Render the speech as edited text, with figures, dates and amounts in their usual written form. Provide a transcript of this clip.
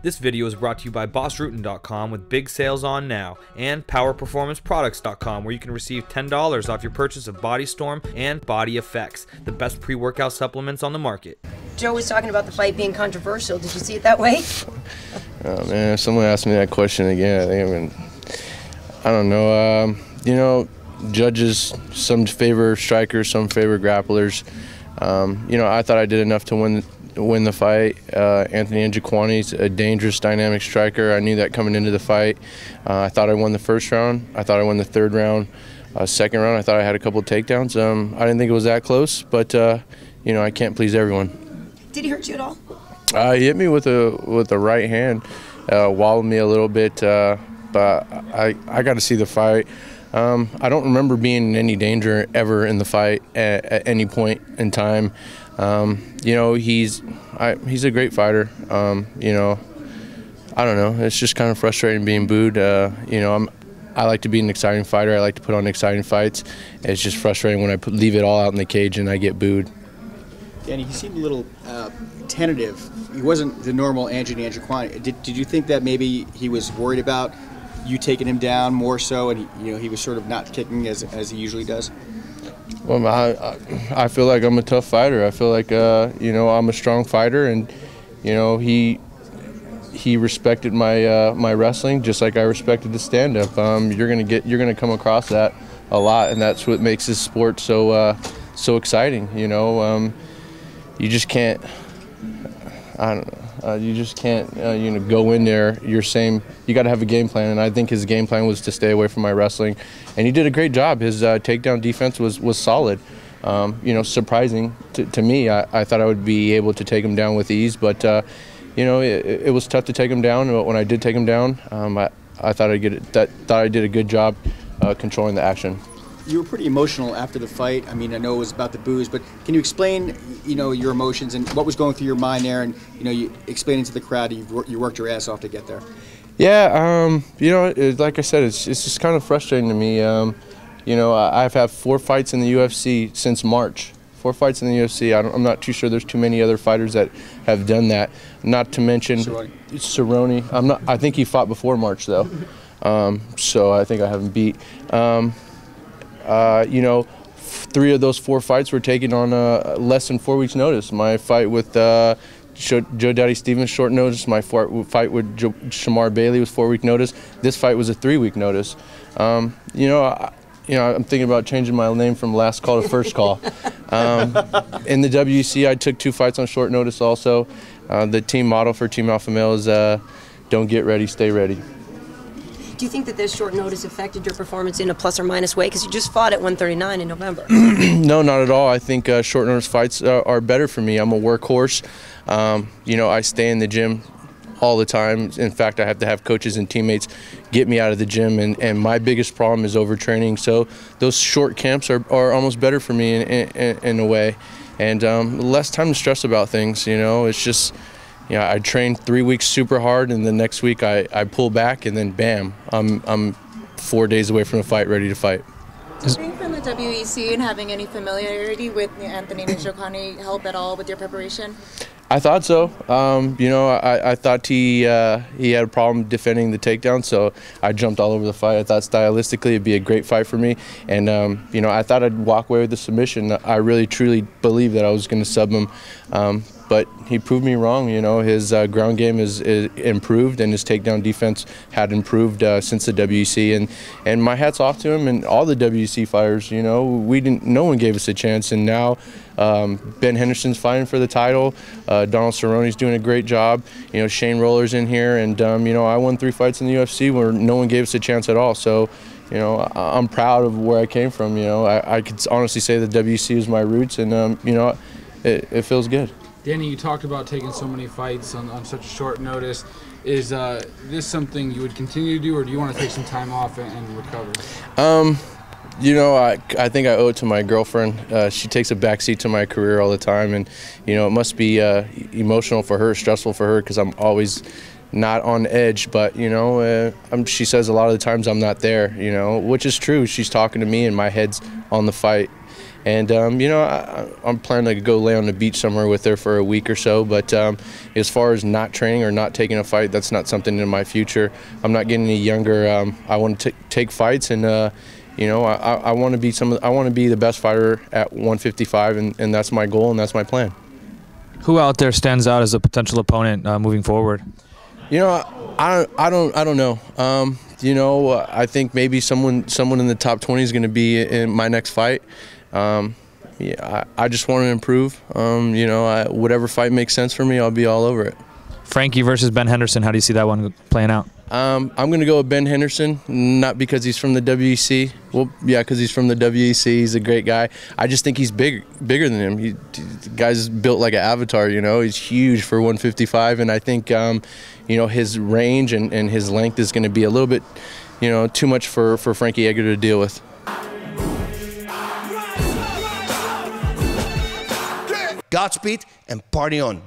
This video is brought to you by BossRootin.com with big sales on now, and PowerPerformanceProducts.com, where you can receive $10 off your purchase of Body Storm and Body Effects, the best pre-workout supplements on the market. Joe was talking about the fight being controversial. Did you see it that way? Oh man, if someone asked me that question again, I don't know. Judges, some favor strikers, some favor grapplers. I thought I did enough to win the fight. Anthony Njokuani's a dangerous, dynamic striker. I knew that coming into the fight. I thought I won the first round. I thought I won the third round. Second round, I thought I had a couple of takedowns. I didn't think it was that close, but I can't please everyone. Did he hurt you at all? He hit me with a right hand, wobbled me a little bit, but I got to see the fight. I don't remember being in any danger ever in the fight at any point in time. He's a great fighter. I don't know. It's just kind of frustrating being booed. I like to be an exciting fighter. I like to put on exciting fights. It's just frustrating when I leave it all out in the cage and I get booed. Danny, he seemed a little tentative. He wasn't the normal Anthony Njokuani. Did you think that maybe he was worried about you taking him down more so, and he was sort of not kicking as he usually does? Well, I feel like I'm a tough fighter. I feel like I'm a strong fighter, and he respected my wrestling just like I respected the stand-up. You're gonna come across that a lot, and that's what makes this sport so exciting. You just can't. I don't know. You just can't. Go in there. You got to have a game plan, and I think his game plan was to stay away from my wrestling, and he did a great job. His takedown defense was solid. Surprising to me. I thought I would be able to take him down with ease, but it was tough to take him down. But when I did take him down, I thought I did a good job controlling the action. You were pretty emotional after the fight. I know it was about the booze, but can you explain, your emotions and what was going through your mind there, and you explaining to the crowd that you worked your ass off to get there? Yeah, like I said, it's just kind of frustrating to me. I've had 4 fights in the UFC since March. 4 fights in the UFC. I'm not too sure there's too many other fighters that have done that. Not to mention Cerrone. I think he fought before March though, so I think I have him beat. 3 of those 4 fights were taken on less than 4 weeks' notice. My fight with Joe Daddy Stevens, short notice. My fight with Shamar Bailey was 4-week notice. This fight was a 3-week notice. I'm thinking about changing my name from last call to first call. In the WEC, I took 2 fights on short notice also. The team motto for Team Alpha Male is don't get ready, stay ready. Do you think that this short notice affected your performance in a plus or minus way? Because you just fought at 139 in November. No, not at all. I think short notice fights are better for me. I'm a workhorse. I stay in the gym all the time. In fact, I have to have coaches and teammates get me out of the gym, and my biggest problem is overtraining. So those short camps are almost better for me in a way, and less time to stress about things. It's just. I trained 3 weeks super hard, and the next week I pull back, and then bam, I'm 4 days away from a fight, ready to fight. Does being from the WEC and having any familiarity with Anthony Njokuani help at all with your preparation? I thought so. I thought he had a problem defending the takedown, so I jumped all over the fight. I thought stylistically it'd be a great fight for me, and I thought I'd walk away with the submission. I really truly believed that I was going to sub him, but he proved me wrong. His ground game is improved, and his takedown defense had improved since the WEC, and my hat's off to him and all the WEC fighters. No one gave us a chance, and now Ben Henderson's fighting for the title. Donald Cerrone's doing a great job. Shane Roller's in here, and I won 3 fights in the UFC where no one gave us a chance at all. So I'm proud of where I came from. I could honestly say the WEC is my roots, and it feels good. Danny, you talked about taking so many fights on such a short notice. Is this something you would continue to do, or do you want to take some time off and recover? I think I owe it to my girlfriend. She takes a backseat to my career all the time, and it must be emotional for her, stressful for her, because I'm always not on edge. But she says a lot of the times I'm not there, which is true. She's talking to me, and my head's on the fight. And you know, I'm planning to go lay on the beach somewhere with her for a week or so. But as far as not training or not taking a fight, that's not something in my future. I'm not getting any younger. I want to take fights, and you know, I want to be I want to be the best fighter at 155, and that's my goal and that's my plan. Who out there stands out as a potential opponent moving forward? You know, I don't know. You know, I think maybe someone in the top 20 is going to be in my next fight. Yeah, I just want to improve. You know, whatever fight makes sense for me, I'll be all over it. Frankie versus Ben Henderson. How do you see that one playing out? I'm going to go with Ben Henderson, not because he's from the WEC. Well, yeah, because he's from the WEC. He's a great guy. I just think he's bigger than him. The guy's built like an avatar, you know. He's huge for 155, and I think, you know, his range and his length is going to be a little bit, you know, too much for Frankie Edgar to deal with. Godspeed and party on.